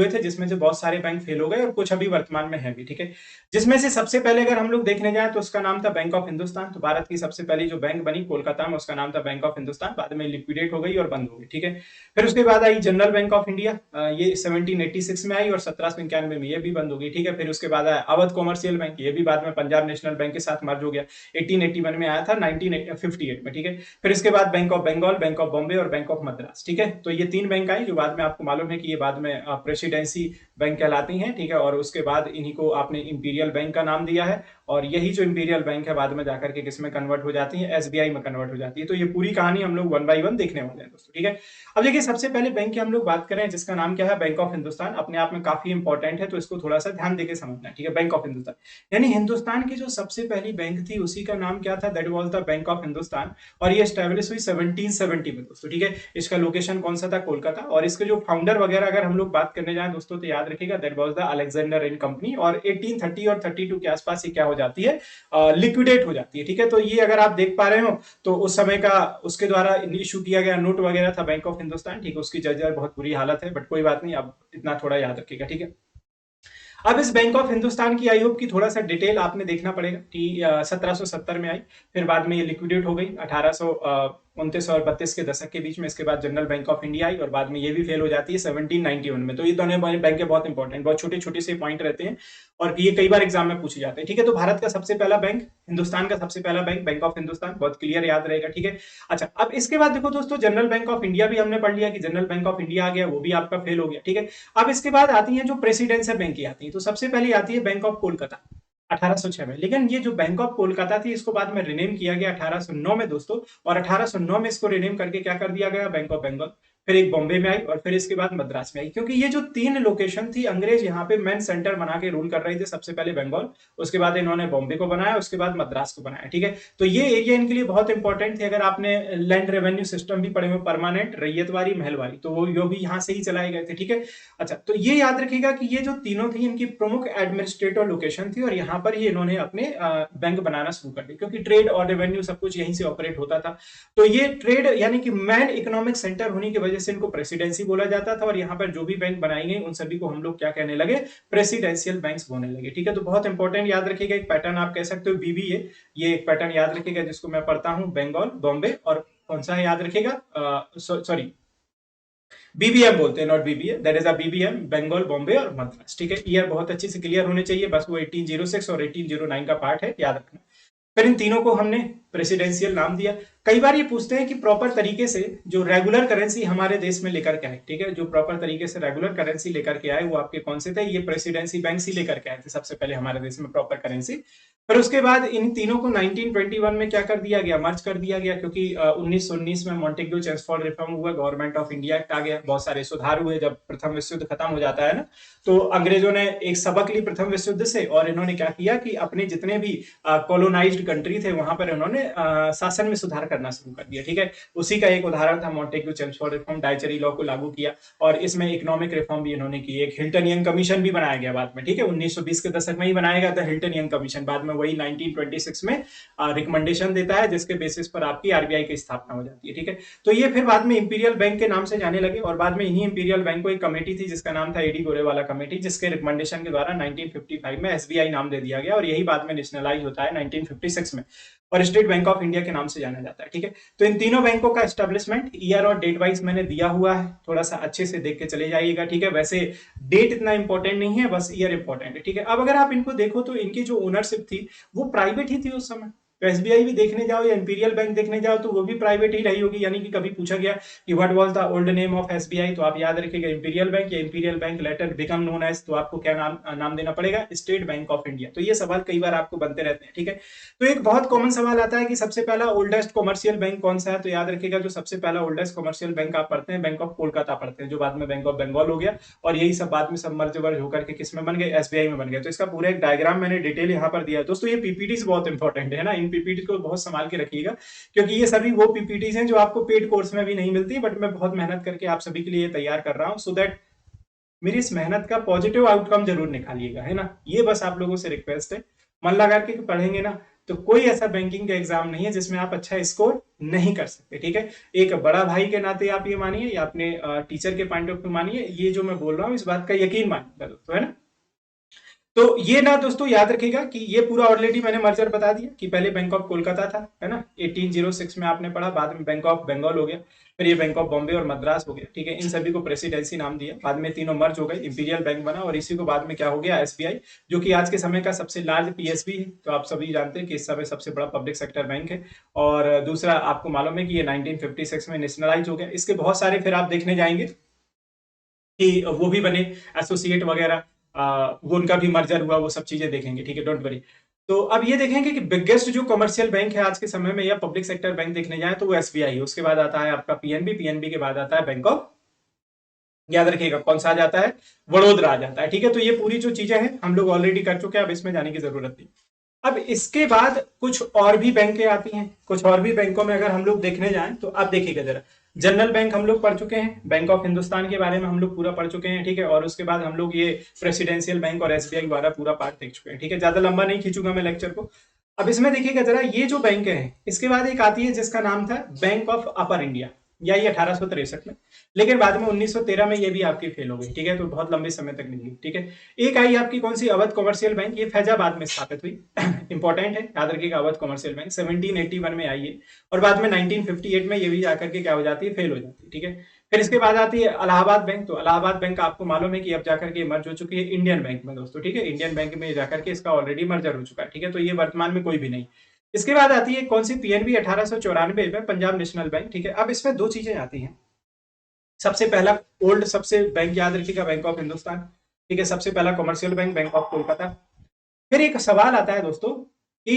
थे, जिसमें से बहुत सारे बैंक फेल हो गए, और कुछ अभी वर्तमान में है भी। ठीक है, जिसमें से सबसे पहले अगर हम लोग देखने जाए, तो उसका नाम था बैंक ऑफ हिंदुस्तान। तो भारत की सबसे पहली जो बैंक बनी कोलकाता में, उसका नाम था बैंक ऑफ हिंदुस्तान, बाद में लिक्विडेट हो गई और बंद हो गई। ठीक है, फिर उसके बाद I general bank of India, ये 1786 में आई, और 1791 में ये भी बंद हो गई। ठीक है, फिर उसके बाद आया अवध कॉमर्शियल बैंक, ये भी बाद में पंजाब नेशनल बैंक के साथ मर्ज हो गया, 1881 में आया था, 1958 में। ठीक है, फिर इसके बाद bank of Bengal, bank of Bombay और बैंक ऑफ मद्रास। ठीक है, तो ये 3 बैंक आई, जो बाद में आपको मालूम है कि ये बाद में प्रेसिडेंसी बैंक कहलाती हैं। ठीक है, और उसके बाद इन्हीं को आपने इंपीरियल बैंक का नाम दिया है, और यही जो इंपीरियल बैंक है बाद में जाकर के किसमें कन्वर्ट हो जाती है, एसबीआई में कन्वर्ट हो जाती है। तो ये पूरी कहानी हम लोग वन बाई वन देखने वाले हैं दोस्तों। ठीक है, अब देखिए सबसे पहले बैंक की हम लोग बात करें, जिसका नाम क्या है, बैंक ऑफ हिंदुस्तान। अपने आप में काफी इंपॉर्टेंट है, तो इसको थोड़ा सा ध्यान देके समझना है। ठीक है, बैंक ऑफ हिंदुस्तान यानी हिंदुस्तान की जो सबसे पहली बैंक थी, उसी का नाम क्या था, that was the bank of Hindustan. और ये स्टैब्लिश हुई 1770 में दोस्तों। ठीक है, इसका लोकेशन कौन सा था, कोलकाता। और इसके जो फाउंडर वगैरह अगर हम लोग बात करने जाए दोस्तों, तो याद रखिएगा that was the Alexander and company. और 1830 और 32 के आसपास ये क्या हो जाती है, लिक्विडेट हो जाती है। ठीक है, तो ये अगर आप देख पा रहे हो, तो उस समय का उसके द्वारा इशू किया गया नोट वगैरह था बैंक ऑफ हिंदुस्तान। ठीक है, उसकी जर्जर बहुत बुरी हालत है, बट कोई बात नहीं, अब इतना थोड़ा याद रखिएगा। ठीक है, अब इस बैंक ऑफ हिंदुस्तान की आई होप की थोड़ा सा डिटेल आपने देखना पड़ेगा कि 1770 में आई, फिर बाद में ये लिक्विडेट हो गई 1829 और 32 के दशक के बीच में। इसके बाद general bank of India I, और बाद में ये भी फेल हो जाती है 1791 में। तो ये दोनों बैंक बहुत इंपॉर्टेंट, बहुत छोटे छोटे से पॉइंट रहते हैं, और ये कई बार एग्जाम में पूछे जाते हैं। ठीक है, तो भारत का सबसे पहला बैंक, हिंदुस्तान का सबसे पहला बैंक, बैंक ऑफ हिंदुस्तान, बहुत क्लियर याद रहेगा। ठीक है, अच्छा, अब इसके बाद देखो दोस्तों, जनरल बैंक ऑफ इंडिया भी हमने पढ़ लिया कि जनरल बैंक ऑफ इंडिया आ गया, वो भी आपका फेल हो गया। ठीक है, अब इसके बाद आती है जो प्रेसिडेंशियल बैंक की आती है, तो सबसे पहले आती है बैंक ऑफ कोलकाता 1806 में। लेकिन ये जो बैंक ऑफ कोलकाता थी, इसको बाद में रिनेम किया गया 1809 में दोस्तों, और 1809 में इसको रिनेम करके क्या कर दिया गया, बैंक ऑफ बंगाल। फिर एक बॉम्बे में आई, और फिर इसके बाद मद्रास में आई, क्योंकि ये जो 3 लोकेशन थी, अंग्रेज यहाँ पे मेन सेंटर बना के रूल कर रहे थे। सबसे पहले बंगाल, उसके बाद इन्होंने बॉम्बे को बनाया, उसके बाद मद्रास को बनाया। ठीक है, तो ये एरिया इनके लिए बहुत इंपॉर्टेंट थे। अगर आपने लैंड रेवेन्यू सिस्टम भी पढ़े हुए, परमानेंट, रैयतवारी, महलवारी, तो वो भी यहाँ से ही चलाए गए थे। ठीक है, अच्छा, तो ये याद रखिएगा कि ये जो तीनों थी, इनकी प्रमुख एडमिनिस्ट्रेटिव लोकेशन थी, और यहाँ पर ही इन्होंने अपने बैंक बनाना शुरू कर दिया, क्योंकि ट्रेड और रेवेन्यू सब कुछ यहीं से ऑपरेट होता था। तो ये ट्रेड यानी कि मैन इकोनॉमिक सेंटर होने की वजह से इनको प्रेसिडेंसी बोला जाता था, और यहाँ पर जो भी बैंक बनाई गई उन सभी को हम लोग क्या कहने लगे, प्रेसिडेंशियल बैंक्स बोलने लगे। ठीक है, तो बहुत इंपॉर्टेंट याद रखिएगा, एक पैटर्न आप कह सकते हो बीबीए, ये एक पैटर्न याद रखिएगा जिसको मैं पढ़ता हूँ, बंगाल, बॉम्बे, और कौन सा है याद रखिएगा, सॉरी, बीबीएम बोलते हैं, not BBA, that is a BBM, Bengal, Bombay और मद्रास। ठीक है, ईयर बहुत अच्छे से क्लियर होने चाहिए, बस वो 1806 और 1809 का पार्ट है, याद रखना। फिर इन तीनों को हमने प्रेसिडेंशियल नाम दिया। कई बार ये पूछते हैं कि प्रॉपर तरीके से जो रेगुलर करेंसी हमारे देश में लेकर के आए, ठीक है, जो प्रॉपर तरीके से रेगुलर करेंसी लेकर के आए वो आपके कौन से थे? ये प्रेसिडेंसी बैंक ही लेकर के आए थे सबसे पहले हमारे देश में प्रॉपर करेंसी। फिर उसके बाद इन तीनों को 1921 में क्या कर दिया गया? मर्ज कर दिया गया, क्योंकि 1919 में मॉन्टेग्यू चेम्सफोर्ड रिफॉर्म हुआ, गवर्नमेंट ऑफ इंडिया एक्ट आ गया, बहुत सारे सुधार हुए। जब प्रथम विश्व युद्ध खत्म हो जाता है ना, तो अंग्रेजों ने एक सबक ली प्रथम विश्व युद्ध से, और इन्होंने क्या किया कि अपने जितने भी कॉलोनाइज्ड कंट्री थे वहां पर इन्होंने शासन में सुधार करना शुरू कर दिया। ठीक है, उसी का एक उदाहरण था मॉन्टेग्यू चेम्सफोर्ड रिफॉर्म, डाइचरी लॉ को लागू किया, और इसमें इकोनॉमिक रिफॉर्म भी इन्होंने की। एक हिल्टन यंग कमीशन भी बनाया गया बाद में, ठीक है, 1920 के दशक में ही बनाया गया था हिल्टन यंग कमीशन, बाद में वही 1926 में रिकमेंडेशन देता है, जिसके बेसिस पर आपकी आरबीआई की स्थापना हो जाती है। ठीक है, तो ये फिर बाद में इंपीरियल बैंक के नाम से जाने लगे, और बाद में इन्हीं इंपीरियल बैंक को एक कमेटी थी जिसका नाम था एडी गोरेवाला कमेटी, जिसके रिकमेंडेशन के द्वारा 1955 में एसबीआई नाम दे दिया गया, और यही बाद में नेशनलाइज होता है 1956 में, और स्टेट बैंक ऑफ इंडिया के नाम से जाना जाता है। ठीक है, तो इन तीनों बैंकों का एस्टेब्लिशमेंट ईयर और डेट वाइज मैंने दिया हुआ है, थोड़ा सा अच्छे से देख के चले जाइएगा। ठीक है, वैसे डेट इतना इंपॉर्टेंट नहीं है, बस ईयर इंपॉर्टेंट है। ठीक है, अब अगर आप इनको देखो तो इनकी जो ओनरशिप थी वो प्राइवेट ही थी उस समय। तो एसबीआई भी देखने जाओ या इंपीरियल बैंक देखने जाओ तो वो भी प्राइवेट ही रही होगी, यानी कि कभी पूछा गया कि what was the old name of SBI, तो आप याद रखिएगा इंपीरियल बैंक, या imperial bank later become known as, तो आपको क्या नाम देना पड़ेगा? State Bank of India. तो ये सवाल कई बार आपको बनते रहते हैं। ठीक है, तो एक बहुत कॉमन सवाल आता है कि सबसे पहला ओल्डेस्ट कॉमर्शियल बैंक कौन सा है? तो याद रखिएगा जो सबसे पहला ओल्डेस्ट कॉमर्शियल बैंक आप पढ़ते हैं, बैंक ऑफ कोलकाता पढ़ते हैं, जो बाद में बैंक ऑफ बंगाल हो गया, और यही सब बाद में सब मर्ज वर्ज होकर के किस में बन गए? एसबीआई में बन गए। तो इसका पूरा एक डायग्राम मैंने डिटेल यहाँ पर दिया है दोस्तों। ये पीपीटीज बहुत इंपॉर्टेंट है ना, इन पीपीटी को बहुत संभाल के रखिएगा, क्योंकि ये सभी वो पीपीटीज हैं जो आपको पेड कोर्स में भी नहीं मिलती, बट मैं बहुत मेहनत करके आप सभी के लिए तैयार कर रहा हूँ, सो दैट मेरी इस मेहनत का पॉजिटिव आउटकम जरूर निकालिएगा, है ना। ये बस आप लोगों से रिक्वेस्ट है, मन लगा के पढ़ेंगे ना तो कोई ऐसा बैंकिंग का एग्जाम नहीं है जिसमें आप अच्छा स्कोर नहीं कर सकते। ठीक है, एक बड़ा भाई के नाते आप ये मानिए, या अपने टीचर के पॉइंट ऑफ व्यू मानिए, ये जो मैं बोल रहा हूँ इस बात का यकीन मानिएगा दोस्तों, है ना। तो ये ना दोस्तों याद रखिएगा कि ये पूरा ऑलरेडी मैंने मर्जर बता दिया कि पहले बैंक ऑफ कोलकाता था, है ना, 1806 में आपने पढ़ा, बाद में बैंक ऑफ बंगाल हो गया, फिर ये बैंक ऑफ बॉम्बे और मद्रास हो गया। ठीक है, इन सभी को प्रेसिडेंसी नाम दिया, बाद में तीनों मर्ज हो गए, इंपीरियल बैंक बना, और इसी को बाद में क्या हो गया? एसबीआई, जो कि आज के समय का सबसे लार्ज पीएसबी है। तो आप सभी जानते हैं कि इस समय सबसे बड़ा पब्लिक सेक्टर बैंक है। और दूसरा आपको मालूम है कि ये 1956 में नेशनलाइज हो गया। इसके बहुत सारे फिर आप देखने जाएंगे कि वो भी बने एसोसिएट वगैरह, वो उनका भी मर्जर हुआ, वो सब चीजें देखेंगे। ठीक है, डोंट वरी। तो अब ये देखेंगे कि बिगेस्ट जो कमर्शियल बैंक है आज के समय में, या पब्लिक सेक्टर बैंक देखने जाए तो वो एसबीआई है, उसके बाद आता है आपका पीएनबी, पीएनबी के बाद आता है बैंक ऑफ, याद रखिएगा कौन सा आ जाता है? वडोदरा आ जाता है। ठीक है, तो ये पूरी जो चीजें हैं हम लोग ऑलरेडी कर चुके हैं, अब इसमें जाने की जरूरत नहीं। अब इसके बाद कुछ और भी बैंकें आती हैं, कुछ और भी बैंकों में अगर हम लोग देखने जाएं तो आप देखिएगा जरा, जनरल बैंक हम लोग पढ़ चुके हैं, बैंक ऑफ हिंदुस्तान के बारे में हम लोग पूरा पढ़ चुके हैं। ठीक है, और उसके बाद हम लोग ये प्रेसिडेंशियल बैंक और एसबीआई द्वारा पूरा पार्ट देख चुके हैं। ठीक है, ज्यादा लंबा नहीं खींचूंगा मैं लेक्चर को। अब इसमें देखिएगा जरा, ये जो बैंक है इसके बाद एक आती है जिसका नाम था बैंक ऑफ अपर इंडिया, या ये 1863 में, लेकिन बाद में 1913 में ये भी आपकी फेल हो गई। ठीक है, तो बहुत लंबे समय तक नहीं। ठीक है, एक आई आपकी कौन सी? अवध कॉमर्शियल बैंक, ये फैजाबाद में स्थापित हुई, इंपॉर्टेंट है, याद रखिएगा, अवध कॉमर्शियल बैंक 1781 में आई है, और बाद में 1958 में ये भी जाकर के क्या हो जाती है? फेल हो जाती है। ठीक है, फिर इसके बाद आती है इलाहाबाद बैंक। तो इलाहाबाद बैंक आपको मालूम है कि अब जाकर के मर्ज हो चुकी है इंडियन बैंक में दोस्तों। ठीक है, इंडियन बैंक में जाकर के इसका ऑलरेडी मर्जर हो चुका है। ठीक है, तो ये वर्तमान में कोई भी नहीं। इसके बाद आती है कौन सी? पीएनबी 1894 में, पंजाब नेशनल बैंक। ठीक है, अब इसमें दो चीजें आती हैं। सबसे पहला ओल्ड सबसे बैंक याद रखिएगा, बैंक ऑफ हिंदुस्तान। ठीक है, सबसे पहला commercial bank, bank of Kolkata. फिर एक सवाल आता है दोस्तों कि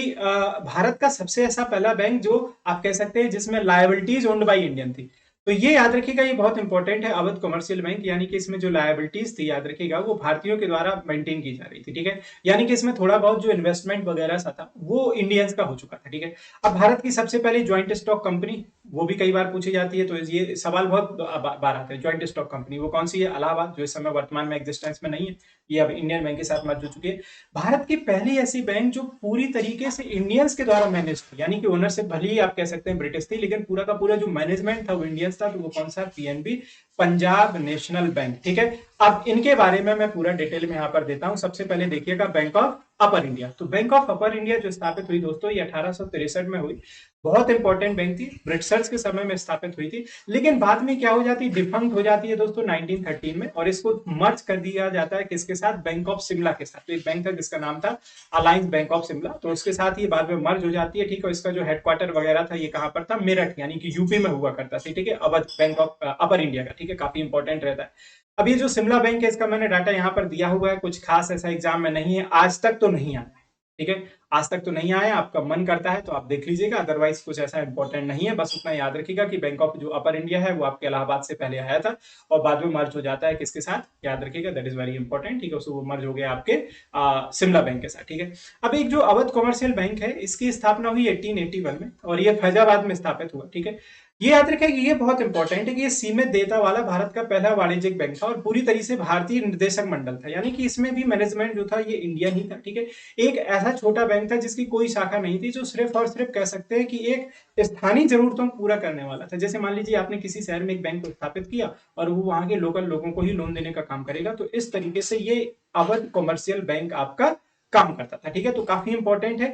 भारत का सबसे ऐसा पहला बैंक जो आप कह सकते हैं जिसमें लायबिलिटीज ओन्ड बाय इंडियन थी, तो ये याद रखिएगा, ये बहुत इंपॉर्टेंट है, अवध कमर्शियल बैंक। यानी कि इसमें जो लायबिलिटीज थी याद रखिएगा वो भारतीयों के द्वारा मेंटेन की जा रही थी। ठीक है, यानी कि इसमें थोड़ा बहुत जो इन्वेस्टमेंट वगैरह सा था वो इंडियंस का हो चुका था। ठीक है, अब भारत की सबसे पहली ज्वाइंट स्टॉक कंपनी, वो भी कई बार पूछी जाती है, तो ये सवाल बहुत बार आते हैं। ज्वाइंट स्टॉक कंपनी वो कौन सी है? इलाहाबाद, जो इस समय वर्तमान में एग्जिस्टेंस में नहीं है, ये अब इंडियन बैंक के साथ मर्ज हो चुकी है। भारत की पहली ऐसी बैंक जो पूरी तरीके से इंडियंस के द्वारा मैनेज थी, यानी कि ओनरशिप भले ही आप कह सकते हैं ब्रिटिश थी, लेकिन पूरा का पूरा जो मैनेजमेंट था वो इंडियंस था, तो वो कौन सा? PNB, Punjab National bank. ठीक है, अब इनके बारे में मैं पूरा डिटेल में यहां पर देता हूं। सबसे पहले देखिएगा बैंक ऑफ अपर इंडिया। तो बैंक ऑफ अपर इंडिया जो स्थापित हुई दोस्तों, ये 1863 में हुई। बहुत इंपॉर्टेंट बैंक थी, ब्रिटिशर्स के समय में स्थापित हुई थी, लेकिन बाद में क्या हो जाती है, डिफंक्ट हो जाती है दोस्तों 1913 में, और इसको मर्ज कर दिया जाता है किसके साथ, बैंक ऑफ शिमला के साथ। तो एक बैंक था जिसका नाम था अलायंस बैंक ऑफ शिमला, तो उसके साथ ये बाद में मर्ज हो जाती है, ठीक है। इसका जो हेडक्वार्टर वगैरह था ये कहां पर था, मेरठ, यानी कि यूपी में हुआ करता था, ठीक है, Awadh bank of upper India का, ठीक है, काफी इंपॉर्टेंट रहता है। अब ये जो शिमला बैंक है इसका मैंने डाटा यहाँ पर दिया हुआ है, कुछ खास ऐसा एग्जाम में नहीं है, आज तक तो नहीं आया है, ठीक है, आज तक तो नहीं आया। आपका मन करता है तो आप देख लीजिएगा, अदरवाइज कुछ ऐसा इंपॉर्टेंट नहीं है। बस उतना याद रखिएगा कि बैंक ऑफ जो अपर इंडिया है वो आपके इलाहाबाद से पहले आया था और बाद में मर्ज हो जाता है किसके साथ, याद रखिएगा, दैट इज वेरी इंपॉर्टेंट, ठीक है। उसको वो मर्ज हो गया आपके शिमला बैंक के साथ, ठीक है। अब एक जो अवध कॉमर्शियल बैंक है इसकी स्थापना हुई 1881 में और ये फैजाबाद में स्थापित हुआ, ठीक है। ये याद रखें कि ये बहुत इंपॉर्टेंट है कि ये सीमित देयता वाला भारत का पहला वाणिज्यिक बैंक था और पूरी तरीके से भारतीय निर्देशक मंडल था, यानी कि इसमें भी मैनेजमेंट जो था ये इंडियन ही था, ठीक है। एक ऐसा छोटा बैंक था जिसकी कोई शाखा नहीं थी, जो सिर्फ और सिर्फ कह सकते हैं कि एक स्थानीय जरूरतों को पूरा करने वाला था। जैसे मान लीजिए आपने किसी शहर में एक बैंक को स्थापित किया और वो वहां के लोकल लोगों को ही लोन देने का काम करेगा, तो इस तरीके से ये अवध कॉमर्शियल बैंक आपका काम करता था, ठीक है। तो काफी इंपॉर्टेंट है,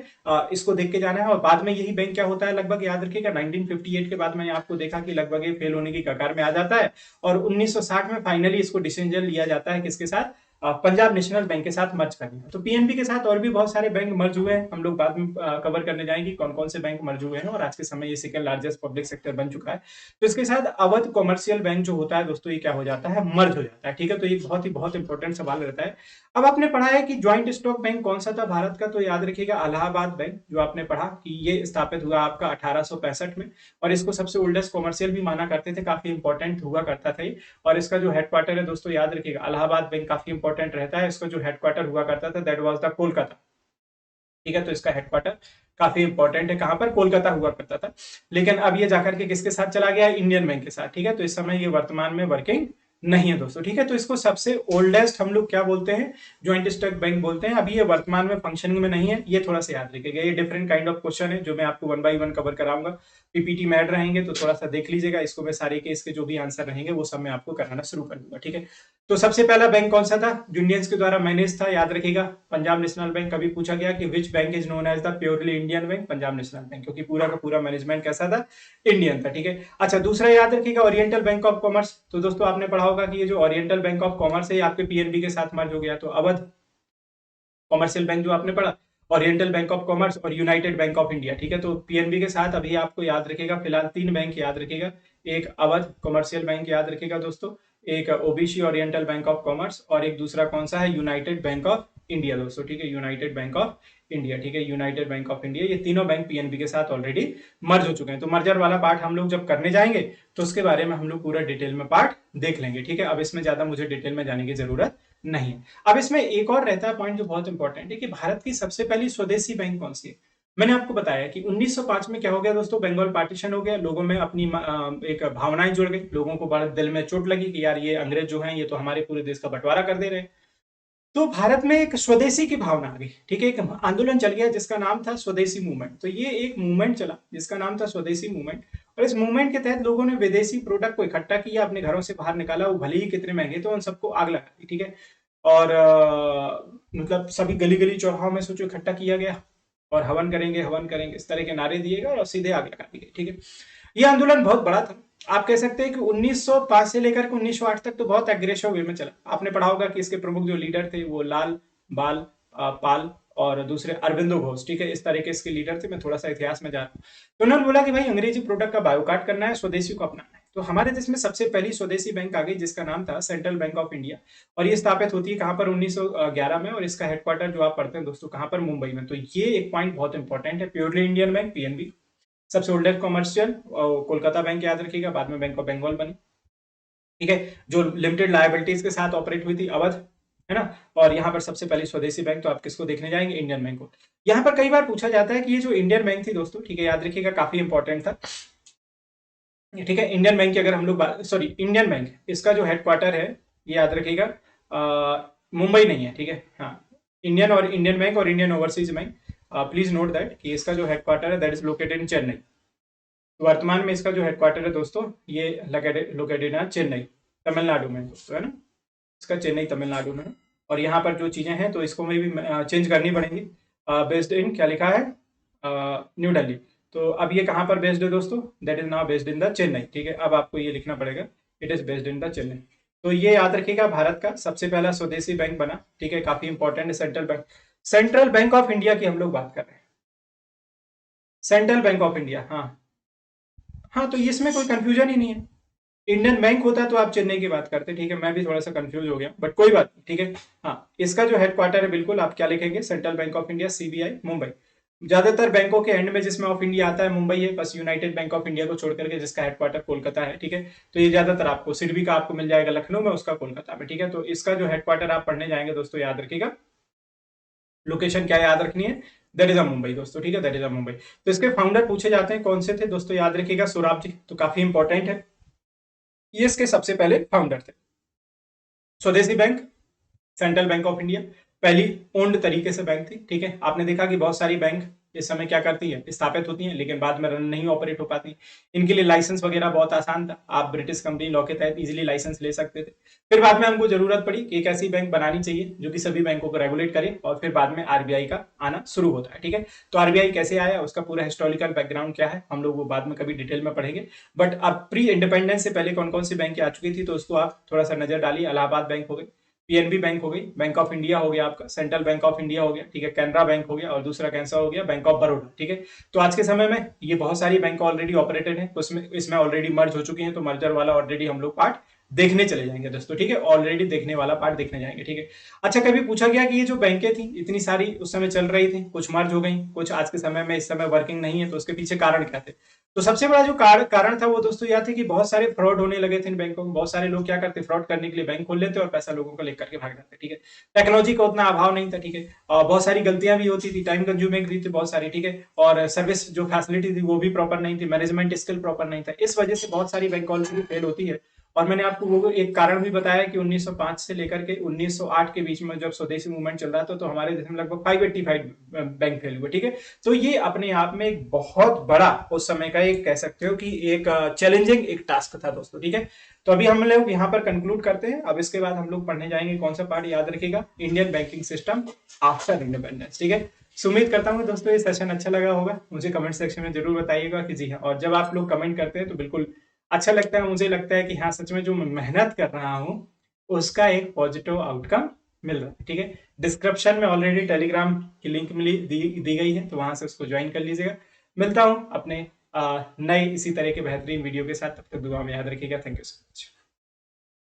इसको देख के जाना है। और बाद में यही बैंक क्या होता है, लगभग याद रखिएगा 1958 के बाद मैंने आपको देखा कि लगभग ये फेल होने की कगार में आ जाता है और 1960 में फाइनली इसको डिसीजन लिया जाता है किसके साथ, पंजाब नेशनल बैंक के साथ मर्ज करने का। तो पीएनबी के साथ और भी बहुत सारे बैंक मर्ज हुए हैं, हम लोग बाद में कवर करने जाएंगे कौन कौन से बैंक मर्ज हुए हैं, और आज के समय ये सेकंड लार्जेस्ट पब्लिक सेक्टर बन चुका है। तो इसके साथ अवध कॉमर्शियल बैंक जो होता है दोस्तों, ये क्या हो जाता है, मर्ज हो जाता है, ठीक है। तो ये बहुत इंपॉर्टेंट सवाल रहता है। अब आपने पढ़ा है कि ज्वाइंट स्टॉक बैंक कौन सा था भारत का, तो याद रखिएगा इलाहाबाद बैंक, जो आपने पढ़ा कि ये स्थापित हुआ आपका 1865 में, और इसको सबसे ओल्डेस्ट कॉमर्शियल भी माना करते थे, काफी इंपॉर्टेंट हुआ करता था ये। और इसका जो हेडक्वार्टर है दोस्तों, याद रखिएगा इलाहाबाद बैंक काफी इंपॉर्टेंट रहता है, इसका जो हेडक्वार्टर हुआ करता था दैट वाज द कोलकाता, ठीक है। तो इसका हेडक्वार्टर काफी इंपॉर्टेंट है, कहां पर, कोलकाता हुआ करता था। लेकिन अब ये जाकर के किसके साथ चला गया, इंडियन बैंक के साथ, ठीक है। तो इस समय ये वर्तमान में वर्किंग नहीं है दोस्तों, ठीक है। तो इसको सबसे ओल्डेस्ट हम लोग क्या बोलते हैं, ज्वाइंट स्टॉक बैंक बोलते हैं। अभी ये वर्तमान में फंक्शनिंग में नहीं है, ये थोड़ा सा याद रखिएगा। ये डिफरेंट काइंड ऑफ क्वेश्चन है जो मैं आपको वन बाय वन कवर कराऊंगा, पीपीटी में ऐड रहेंगे तो थोड़ा सा देख लीजिएगा इसको, मैं सारे के इसके जो भी आंसर रहेंगे वो सब मैं आपको कराना शुरू कर दूंगा, ठीक है। तो सबसे पहला बैंक कौन सा था, जो इंडियंस के द्वारा मैनेज था, याद रखिएगा पंजाब नेशनल बैंक। कभी पूछा गया कि which bank is known as the purely Indian bank, Punjab National Bank, क्योंकि पूरा का पूरा मैनेजमेंट कैसा था, इंडियन था, ठीक है। अच्छा, दूसरा याद रखिएगा ओरिएंटल बैंक ऑफ कॉमर्स। तो दोस्तों आपने पढ़ा होगा कि ये जो ओरिएंटल बैंक ऑफ कॉमर्स है आपके पीएनबी के साथ मर्ज हो गया, तो अवध कॉमर्शियल बैंक जो आपने पढ़ा, ओरिएंटल बैंक ऑफ कॉमर्स और यूनाइटेड बैंक ऑफ इंडिया, ठीक है। तो पीएनबी के साथ अभी आपको याद रखेगा फिलहाल तीन बैंक याद रखेगा, एक अवध कॉमर्शियल बैंक याद रखेगा दोस्तों, एक OBC oriental bank of commerce, और एक दूसरा कौन सा है, यूनाइटेड बैंक ऑफ इंडिया दोस्तों, ठीक है, यूनाइटेड बैंक ऑफ इंडिया, ठीक है, यूनाइटेड बैंक ऑफ इंडिया। ये तीनों बैंक पीएनबी के साथ ऑलरेडी मर्ज हो चुके हैं। तो मर्जर वाला पार्ट हम लोग जब करने जाएंगे तो उसके बारे में हम लोग पूरा डिटेल में पार्ट देख लेंगे, ठीक है। अब इसमें ज्यादा मुझे डिटेल में जाने की जरूरत नहीं है। अब इसमें एक और रहता है पॉइंट जो बहुत इंपॉर्टेंट है कि भारत की सबसे पहली स्वदेशी बैंक कौन सी है। मैंने आपको बताया कि 1905 में क्या हो गया दोस्तों, बंगाल पार्टीशन हो गया, लोगों में अपनी एक भावनाएं जुड़ गई, लोगों को बड़ा दिल में चोट लगी कि यार ये अंग्रेज जो हैं ये तो हमारे पूरे देश का बंटवारा कर दे रहे हैं। तो भारत में एक स्वदेशी की भावना आ गई, ठीक है, एक आंदोलन चल गया जिसका नाम था स्वदेशी मूवमेंट। तो ये एक मूवमेंट चला जिसका नाम था स्वदेशी मूवमेंट, और इस मूवमेंट के तहत लोगों ने विदेशी प्रोडक्ट को इकट्ठा किया, अपने घरों से बाहर निकाला, वो भले ही कितने महंगे थे, उन सबको आग लगा दी, ठीक है। और मतलब सभी गली गली चौराहों में सोचो इकट्ठा किया गया और हवन करेंगे, हवन करेंगे, इस तरह के नारे दिए गए और सीधे आग लगा दी गई, ठीक है। ये आंदोलन बहुत बड़ा था। आप कह सकते हैं कि 1905 से लेकर के 1908 तक तो बहुत एग्रेसिव वे में चला। आपने पढ़ा होगा कि इसके प्रमुख जो लीडर थे वो लाल बाल पाल और दूसरे अरविंदो घोष, ठीक है, इस तरह के इसके लीडर थे। मैं थोड़ा सा इतिहास में जा रहा हूँ। तो उन्होंने बोला कि भाई अंग्रेजी प्रोडक्ट का बायोकाट करना है, स्वदेशी को अपनाना है। तो हमारे देश में सबसे पहली स्वदेशी बैंक आ गई जिसका नाम था सेंट्रल बैंक ऑफ इंडिया, और ये स्थापित होती है कहां पर, 1911 में, और इसका हेडक्वार्टर जो आप पढ़ते हैं दोस्तों कहां पर, मुंबई में। तो ये एक पॉइंट बहुत इंपॉर्टेंट है, प्योरली इंडियन बैंक पीएनबी। सबसे ओल्डेस्ट कमर्शियल कोलकाता बैंक याद रखिएगा, बाद में बैंक ऑफ बंगाल बनी, ठीक है, जो लिमिटेड लायबिलिटीज के साथ ऑपरेट हुई थी, अवध, है ना। और यहाँ पर सबसे पहली स्वदेशी बैंक, तो आप किसको देखने जाएंगे, इंडियन बैंक को। यहाँ पर कई बार पूछा जाता है कि ये जो इंडियन बैंक थी दोस्तों, ठीक है, याद रखिएगा काफी इंपॉर्टेंट था, ठीक है। इंडियन बैंक की अगर हम लोग सॉरी इंडियन बैंक, इसका जो हेडक्वार्टर है ये याद रखिएगा मुंबई नहीं है, ठीक है, हाँ, इंडियन और इंडियन बैंक और Indian overseas bank, please note that कि इसका जो हेडक्वार्टर है that is located in Chennai. वर्तमान में इसका जो हेडक्वार्टर है दोस्तों ये लोकेटेड है चेन्नई, तमिलनाडु में दोस्तों, है ना, इसका चेन्नई तमिलनाडु में है। और यहाँ पर जो चीजें हैं तो इसको में भी चेंज करनी पड़ेंगी। बेस्ड इन क्या लिखा है, न्यू दिल्ली। तो अब ये कहाँ पर बेस्ड है दोस्तों, that is now based in the Chennai. ठीक है, अब आपको ये लिखना पड़ेगा, it is based in the Chennai. तो ये याद रखिएगा, भारत का सबसे पहला स्वदेशी बैंक बना। ठीक है, काफी इंपॉर्टेंट है central bank. Central bank of India की हम लोग बात कर रहे हैं, सेंट्रल बैंक ऑफ इंडिया। हाँ हाँ, तो इसमें कोई कंफ्यूजन ही नहीं है। इंडियन बैंक होता तो आप चेन्नई की बात करते। ठीक है, मैं भी थोड़ा सा कंफ्यूज हो गया, बट कोई बात नहीं। ठीक है, हाँ, इसका जो हेडक्वार्टर है बिल्कुल आप क्या लिखेंगे, central bank of India, CBI, Mumbai. ज्यादातर बैंकों के एंड में जिसमें ऑफ इंडिया आता है मुंबई है, बस यूनाइटेड बैंक ऑफ इंडिया को छोड़ करके जिसका हेडक्वार्टर कोलकाता है। ठीक है, तो ये ज्यादातर आपको सिडबी का आपको मिल जाएगा लखनऊ में, उसका कोलकाता में। ठीक है, तो इसका जो हेडक्वार्टर आप पढ़ने जाएंगे दोस्तों, याद रखिएगा लोकेशन क्या याद रखनी है, दैट इज अ मुंबई दोस्तों। ठीक है, दैट इज अ मुंबई। तो इसके फाउंडर पूछे जाते हैं कौन से थे दोस्तों, याद रखिएगा सोराब जी, तो काफी इंपॉर्टेंट है। ये इसके सबसे पहले फाउंडर थे। स्वदेशी bank, central bank of India, पहली ओन्ड तरीके से बैंक थी। ठीक है, आपने देखा कि बहुत सारी बैंक इस समय क्या करती है, स्थापित होती हैं, लेकिन बाद में रन नहीं ऑपरेट हो पाती। इनके लिए लाइसेंस वगैरह बहुत आसान था, आप ब्रिटिश कंपनी लॉ के तहत इजीली लाइसेंस ले सकते थे। फिर बाद में हमको जरूरत पड़ी कि एक ऐसी बैंक बनानी चाहिए जो कि सभी बैंकों को रेगुलेट करे, और फिर बाद में आरबीआई का आना शुरू होता है। ठीक है, तो आरबीआई कैसे आया, उसका पूरा हिस्टोरिकल बैकग्राउंड क्या है, हम लोग वो बाद में कभी डिटेल में पढ़ेंगे। बट अब प्री इंडिपेंडेंस से पहले कौन कौन सी बैंक आ चुकी थी, तो उसको आप थोड़ा सा नजर डालिए। इलाहाबाद बैंक हो गई, पीएनबी बैंक हो गई, बैंक ऑफ इंडिया हो गया आपका, सेंट्रल बैंक ऑफ इंडिया हो गया। ठीक है, कैनरा बैंक हो गया, और दूसरा कैंसा हो गया, बैंक ऑफ बड़ौदा। ठीक है, तो आज के समय में ये बहुत सारी बैंक ऑलरेडी ऑपरेटेड है, उसमें इसमें ऑलरेडी मर्ज हो चुकी हैं, तो मर्जर वाला ऑलरेडी हम लोग पार्ट देखने चले जाएंगे दोस्तों। ठीक है, ऑलरेडी देखने वाला पार्ट देखने जाएंगे। ठीक है, अच्छा, कभी पूछा गया कि ये जो बैंकें थी इतनी सारी उस समय चल रही थी, कुछ मर्ज हो गई, कुछ आज के समय में इस समय वर्किंग नहीं है, तो उसके पीछे कारण क्या थे। तो सबसे बड़ा जो कारण था वो दोस्तों यह था कि बहुत सारे फ्रॉड होने लगे थे इन बैंकों में। बहुत सारे लोग क्या करते, फ्रॉड करने के लिए बैंक खोल लेते और पैसा लोगों को लेकर के भाग जाते। ठीक है, टेक्नोलॉजी का उतना अभाव नहीं था। ठीक है, और बहुत सारी गलतियां भी होती थी, टाइम कंज्यूमिंग भी थी बहुत सारी। ठीक है, और सर्विस जो फैसिलिटी थी वो भी प्रॉपर नहीं थी, मैनेजमेंट स्किल प्रॉपर नहीं था। इस वजह से बहुत सारी बैंक ऑलरेडी फेल होती है। और मैंने आपको वो एक कारण भी बताया कि 1905 से लेकर के 1908 के बीच में जब स्वदेशी मूवमेंट चल रहा था, तो हमारे देश में लगभग 585 बैंक फेल हुए। ठीक है, तो ये अपने आप में एक बहुत बड़ा उस समय का एक कह सकते हो कि एक चैलेंजिंग एक टास्क था दोस्तों। ठीक है, तो अभी हम लोग यहाँ पर कंक्लूड करते हैं। अब इसके बाद हम लोग पढ़ने जाएंगे कौन सा पार्ट, याद रखिएगा, Indian banking system after independence. ठीक है, उम्मीद करता हूँ दोस्तों ये सेशन अच्छा लगा होगा, मुझे कमेंट सेक्शन में जरूर बताइएगा कि जी हाँ। और जब आप लोग कमेंट करते हैं तो बिल्कुल अच्छा लगता है, मुझे लगता है कि हाँ सच में जो मैं मेहनत कर रहा हूँ उसका एक पॉजिटिव आउटकम मिल रहा है। ठीक है, डिस्क्रिप्शन में ऑलरेडी टेलीग्राम की लिंक मिली दी गई है, तो वहां से उसको ज्वाइन कर लीजिएगा। मिलता हूँ अपने नए इसी तरह के बेहतरीन वीडियो के साथ, तब तक दुआ में याद रखिएगा। Thank you so much.